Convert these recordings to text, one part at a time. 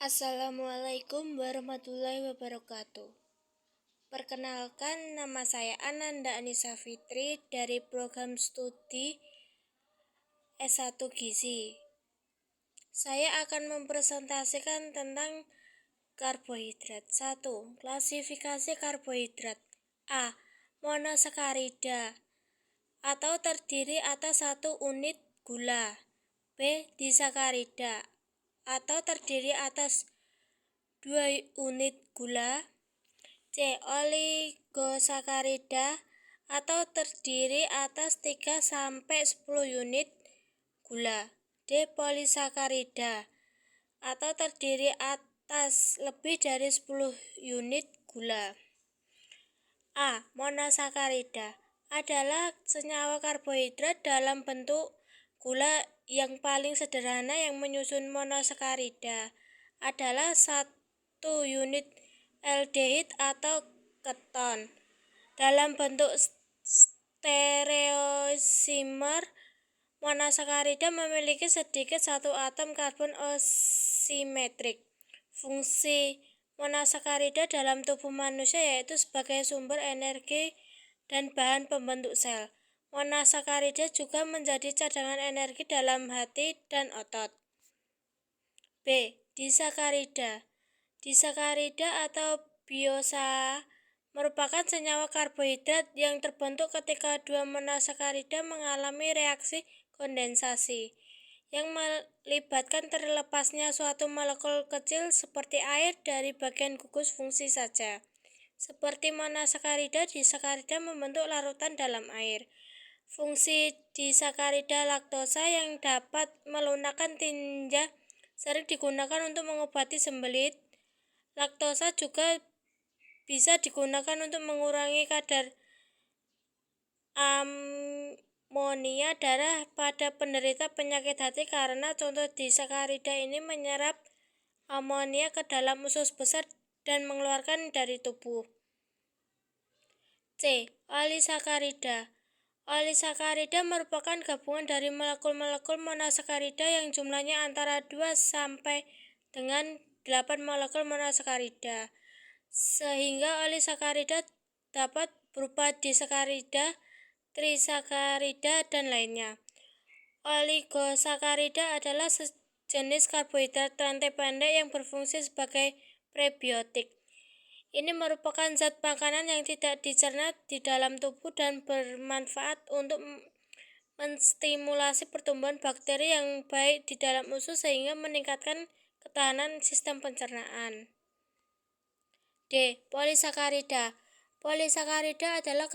Assalamualaikum warahmatullahi wabarakatuh. Perkenalkan, nama saya Ananda Anissa Fitri dari program studi S1 Gizi. Saya akan mempresentasikan tentang karbohidrat. 1. Klasifikasi karbohidrat. A. Monosakarida atau terdiri atas 1 unit gula. B. Disakarida atau terdiri atas 2 unit gula. C. Oligosakarida atau terdiri atas 3 sampai 10 unit gula. D. Polisakarida atau terdiri atas lebih dari 10 unit gula. A. Monosakarida adalah senyawa karbohidrat dalam bentuk gula yang paling sederhana yang menyusun monosakarida adalah 1 unit aldehid atau keton. Dalam bentuk stereoisomer, monosakarida memiliki sedikit 1 atom karbon asimetrik. Fungsi monosakarida dalam tubuh manusia yaitu sebagai sumber energi dan bahan pembentuk sel. Monosakarida juga menjadi cadangan energi dalam hati dan otot. B. Disakarida. Disakarida atau biosa merupakan senyawa karbohidrat yang terbentuk ketika 2 monosakarida mengalami reaksi kondensasi yang melibatkan terlepasnya suatu molekul kecil seperti air dari bagian gugus fungsi saja. Seperti monosakarida, disakarida membentuk larutan dalam air. Fungsi disakarida laktosa yang dapat melunakkan tinja sering digunakan untuk mengobati sembelit. Laktosa juga bisa digunakan untuk mengurangi kadar amonia darah pada penderita penyakit hati karena contoh disakarida ini menyerap amonia ke dalam usus besar dan mengeluarkan dari tubuh. C. Olisakarida. Olisakarida merupakan gabungan dari molekul-molekul monosakarida yang jumlahnya antara 2 sampai dengan 8 molekul monosakarida. Sehingga olisakarida dapat berupa disakarida, trisakarida, dan lainnya. Oligosakarida adalah sejenis karbohidrat rantai pendek yang berfungsi sebagai prebiotik. Ini merupakan zat makanan yang tidak dicerna di dalam tubuh dan bermanfaat untuk menstimulasi pertumbuhan bakteri yang baik di dalam usus sehingga meningkatkan ketahanan sistem pencernaan. D. Polisakarida. Polisakarida adalah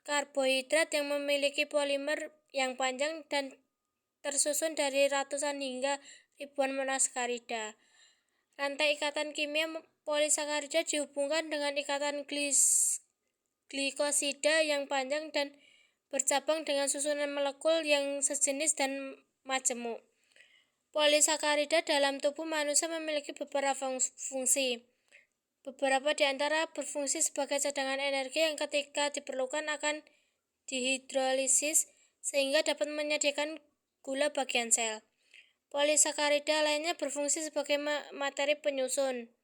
karbohidrat yang memiliki polimer yang panjang dan tersusun dari ratusan hingga ribuan monosakarida. Rantai ikatan kimia polisakarida dihubungkan dengan ikatan glikosida yang panjang dan bercabang dengan susunan molekul yang sejenis dan majemuk. Polisakarida dalam tubuh manusia memiliki beberapa fungsi. Beberapa di antara berfungsi sebagai cadangan energi yang ketika diperlukan akan dihidrolisis sehingga dapat menyediakan gula bagian sel. Polisakarida lainnya berfungsi sebagai materi penyusun.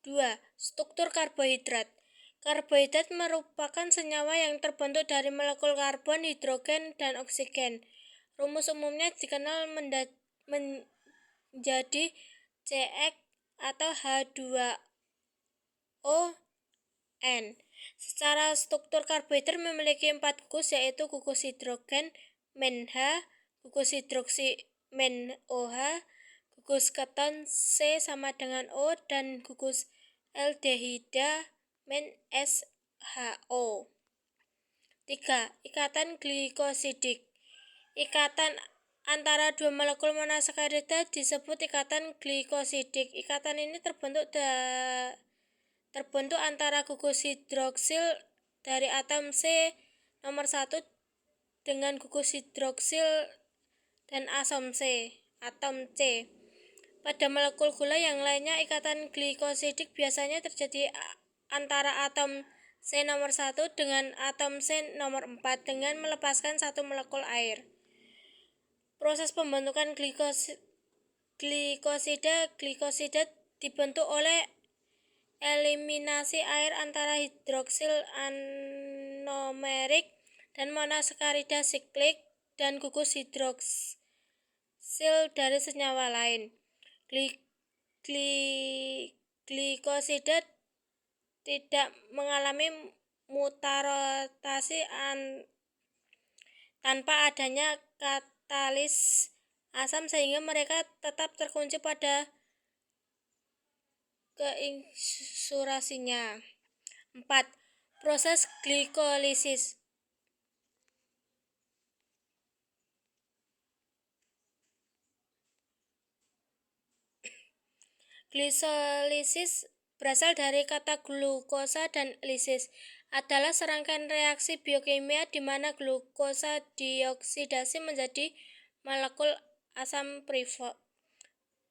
2. Struktur karbohidrat. Karbohidrat merupakan senyawa yang terbentuk dari molekul karbon, hidrogen, dan oksigen. Rumus umumnya dikenal menjadi CX atau H2O N. Secara struktur karbohidrat memiliki 4 gugus yaitu gugus hidrogen men H, gugus hidroksi men OH, gugus keton C sama dengan O, dan gugus aldehida men SHO. 3. Ikatan glikosidik. Ikatan antara 2 molekul monosakarida disebut ikatan glikosidik. Ikatan ini terbentuk antara gugus hidroksil dari atom C nomor 1 dengan gugus hidroksil dan atom C. Pada molekul gula yang lainnya, ikatan glikosidik biasanya terjadi antara atom C nomor 1 dengan atom C nomor 4 dengan melepaskan satu molekul air. Proses pembentukan glikosida dibentuk oleh eliminasi air antara hidroksil anomerik dan monosakarida siklik dan gugus hidroksil dari senyawa lain. Glikosida tidak mengalami mutarotasi tanpa adanya katalis asam sehingga mereka tetap terkunci pada keinsulasinya. 4. Proses glikolisis. Glikolisis berasal dari kata glukosa dan lisis adalah serangkaian reaksi biokimia di mana glukosa dioksidasi menjadi molekul asam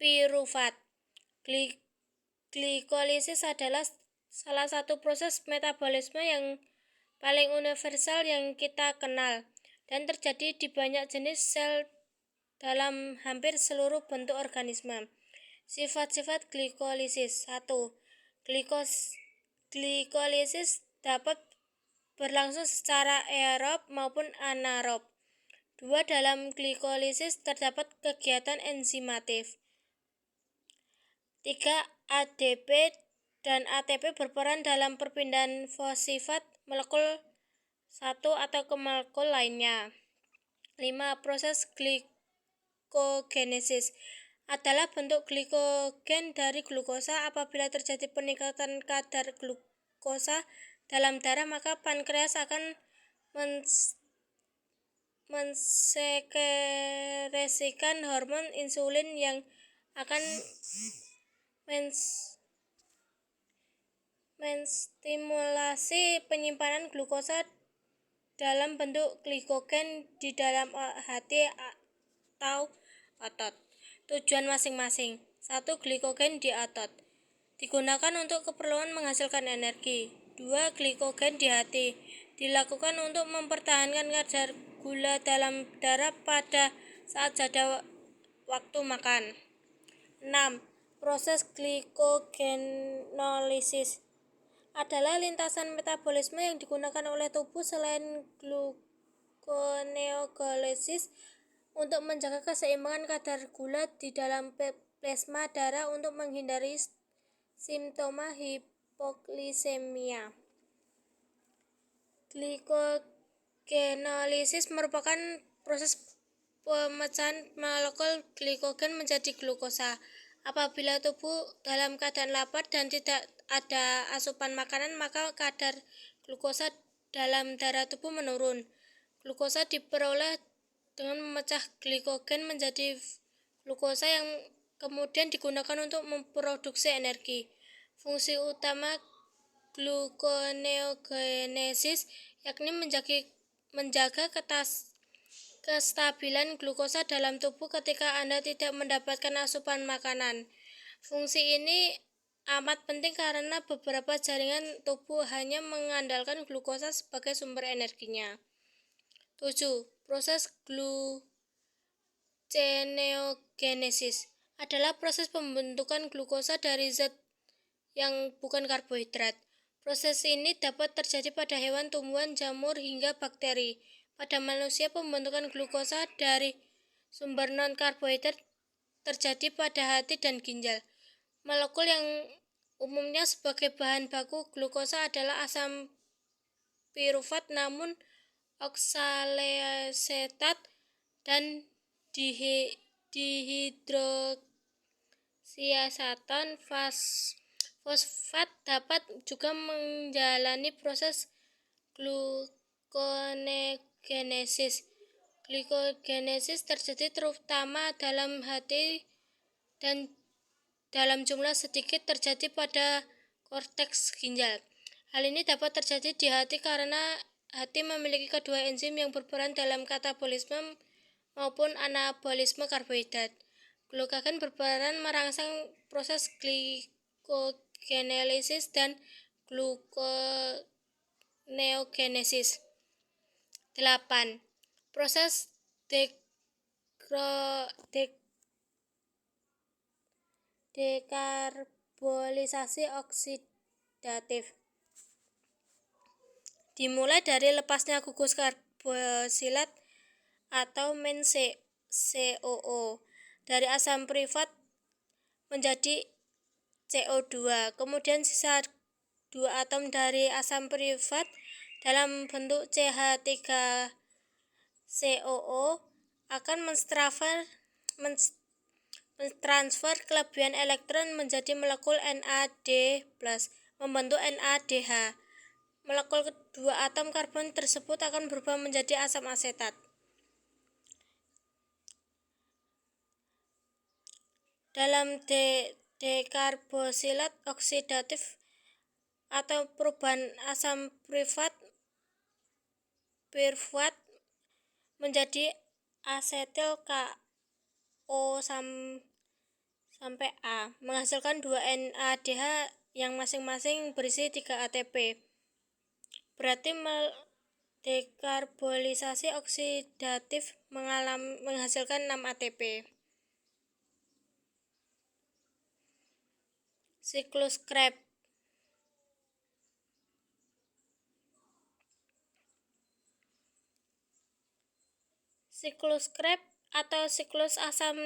pirufat. Glikolisis adalah salah satu proses metabolisme yang paling universal yang kita kenal dan terjadi di banyak jenis sel dalam hampir seluruh bentuk organisme. Sifat-sifat glikolisis. 1. Glikolisis dapat berlangsung secara aerob maupun anaerob. 2. Dalam glikolisis terdapat kegiatan enzimatif. 3. ADP dan ATP berperan dalam perpindahan fosfat molekul satu atau ke molekul lainnya. 5. Proses glikogenesis adalah bentuk glikogen dari glukosa. Apabila terjadi peningkatan kadar glukosa dalam darah, maka pankreas akan mensekresikan hormon insulin yang akan menstimulasi penyimpanan glukosa dalam bentuk glikogen di dalam hati atau otot. Tujuan masing-masing. 1. Glikogen di otot digunakan untuk keperluan menghasilkan energi. 2. Glikogen di hati dilakukan untuk mempertahankan kadar gula dalam darah pada saat jeda waktu makan. 6. Proses glikogenolisis adalah lintasan metabolisme yang digunakan oleh tubuh selain gluconeogenesis untuk menjaga keseimbangan kadar gula di dalam plasma darah untuk menghindari simptoma hipogliksemia. Glikogenolisis merupakan proses pemecahan molekul glikogen menjadi glukosa. Apabila tubuh dalam keadaan lapar dan tidak ada asupan makanan, maka kadar glukosa dalam darah tubuh menurun. Glukosa diperoleh dengan memecah glikogen menjadi glukosa yang kemudian digunakan untuk memproduksi energi. Fungsi utama gluconeogenesis yakni menjaga kestabilan glukosa dalam tubuh ketika Anda tidak mendapatkan asupan makanan. Fungsi ini amat penting karena beberapa jaringan tubuh hanya mengandalkan glukosa sebagai sumber energinya. 7. Proses gluconeogenesis adalah proses pembentukan glukosa dari zat yang bukan karbohidrat. Proses ini dapat terjadi pada hewan, tumbuhan, jamur, hingga bakteri. Pada manusia, pembentukan glukosa dari sumber non-karbohidrat terjadi pada hati dan ginjal. Molekul yang umumnya sebagai bahan baku glukosa adalah asam pirufat, namun oksalesetat dan dihidroksiaceton fosfat dapat juga menjalani proses gluconeogenesis. Glikogenesis terjadi terutama dalam hati dan dalam jumlah sedikit terjadi pada korteks ginjal. Hal ini dapat terjadi di hati karena hati memiliki kedua enzim yang berperan dalam katabolisme maupun anabolisme karbohidrat. Glukagon berperan merangsang proses glikogenesis dan neogenesis. 8. Proses dekarbolisasi oksidatif dimulai dari lepasnya gugus karboksilat atau COO dari asam privat menjadi CO2. Kemudian sisa 2 atom dari asam privat dalam bentuk CH3COO akan mentransfer kelebihan elektron menjadi molekul NAD+, membentuk NADH. Molekul kedua atom karbon tersebut akan berubah menjadi asam asetat. Dalam dekarbosilat oksidatif atau perubahan asam piruvat menjadi asetil KO sampai A menghasilkan 2 NADH yang masing-masing berisi 3 ATP. Berarti dekarbolisasi oksidatif menghasilkan 6 ATP. Siklus Krebs. Siklus Krebs atau siklus asam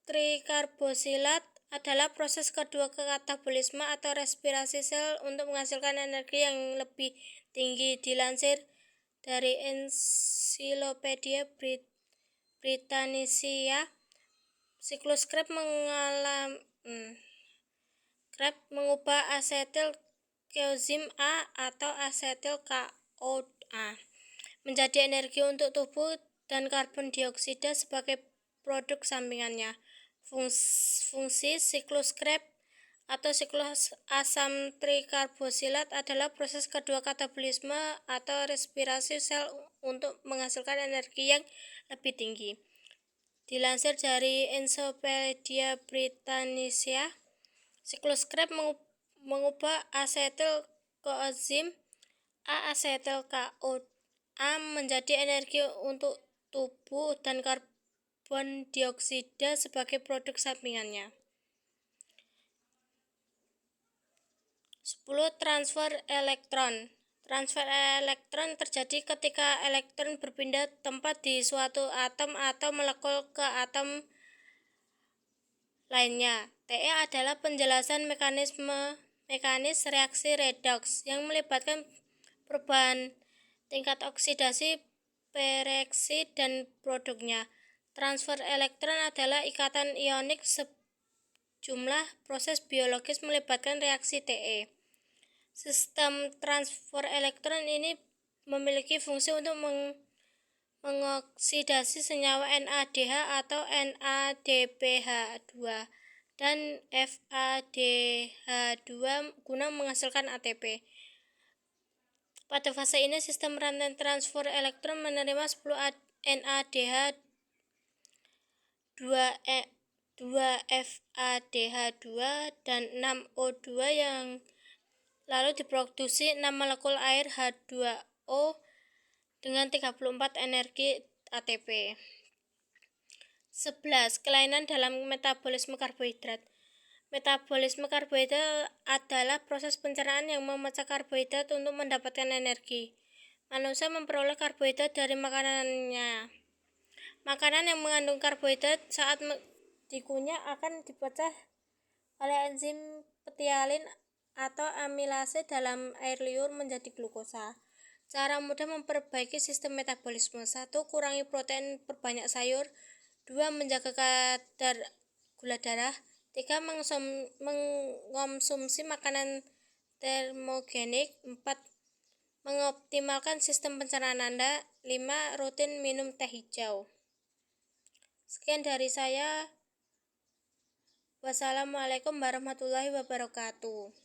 trikarbosilat adalah proses kedua katabolisme atau respirasi sel untuk menghasilkan energi yang lebih tinggi. Dilansir dari Encyclopedia Britannica, siklus Krebs mengubah asetil koenzim A atau asetil CoA menjadi energi untuk tubuh dan karbon dioksida sebagai produk sampingannya. Fungsi siklus Krebs atau siklus asam trikarbosilat adalah proses kedua katabolisme atau respirasi sel untuk menghasilkan energi yang lebih tinggi. Dilansir dari Encyclopedia Britannica, siklus Krebs mengubah asetil koenzim A asetil CoA menjadi energi untuk tubuh dan karbon dioksida sebagai produk sampingannya. 10. Transfer elektron. Transfer elektron terjadi ketika elektron berpindah tempat di suatu atom atau molekul ke atom lainnya. TE adalah penjelasan mekanis reaksi redoks yang melibatkan perubahan tingkat oksidasi, pereksi, dan produknya. Transfer elektron adalah ikatan ionik sejumlah proses biologis melibatkan reaksi TE. Sistem transfer elektron ini memiliki fungsi untuk mengoksidasi senyawa NADH atau NADPH2 dan FADH2 guna menghasilkan ATP. Pada fase ini, sistem rantai transfer elektron menerima 10 NADH, 2 FADH2, dan 6 O2 yang lalu diproduksi 6 molekul air H2O dengan 34 energi ATP. 11. Kelainan dalam metabolisme karbohidrat. Metabolisme karbohidrat adalah proses pencernaan yang memecah karbohidrat untuk mendapatkan energi. Manusia memperoleh karbohidrat dari makanannya. Makanan yang mengandung karbohidrat saat dikunyah akan dipecah oleh enzim petialin atau amilase dalam air liur menjadi glukosa. Cara mudah memperbaiki sistem metabolisme: 1. Kurangi protein, perbanyak sayur. 2. Menjaga kadar gula darah. 3. Mengonsumsi makanan termogenik. 4. Mengoptimalkan sistem pencernaan Anda. 5. Rutin minum teh hijau. Sekian dari saya. Wassalamualaikum warahmatullahi wabarakatuh.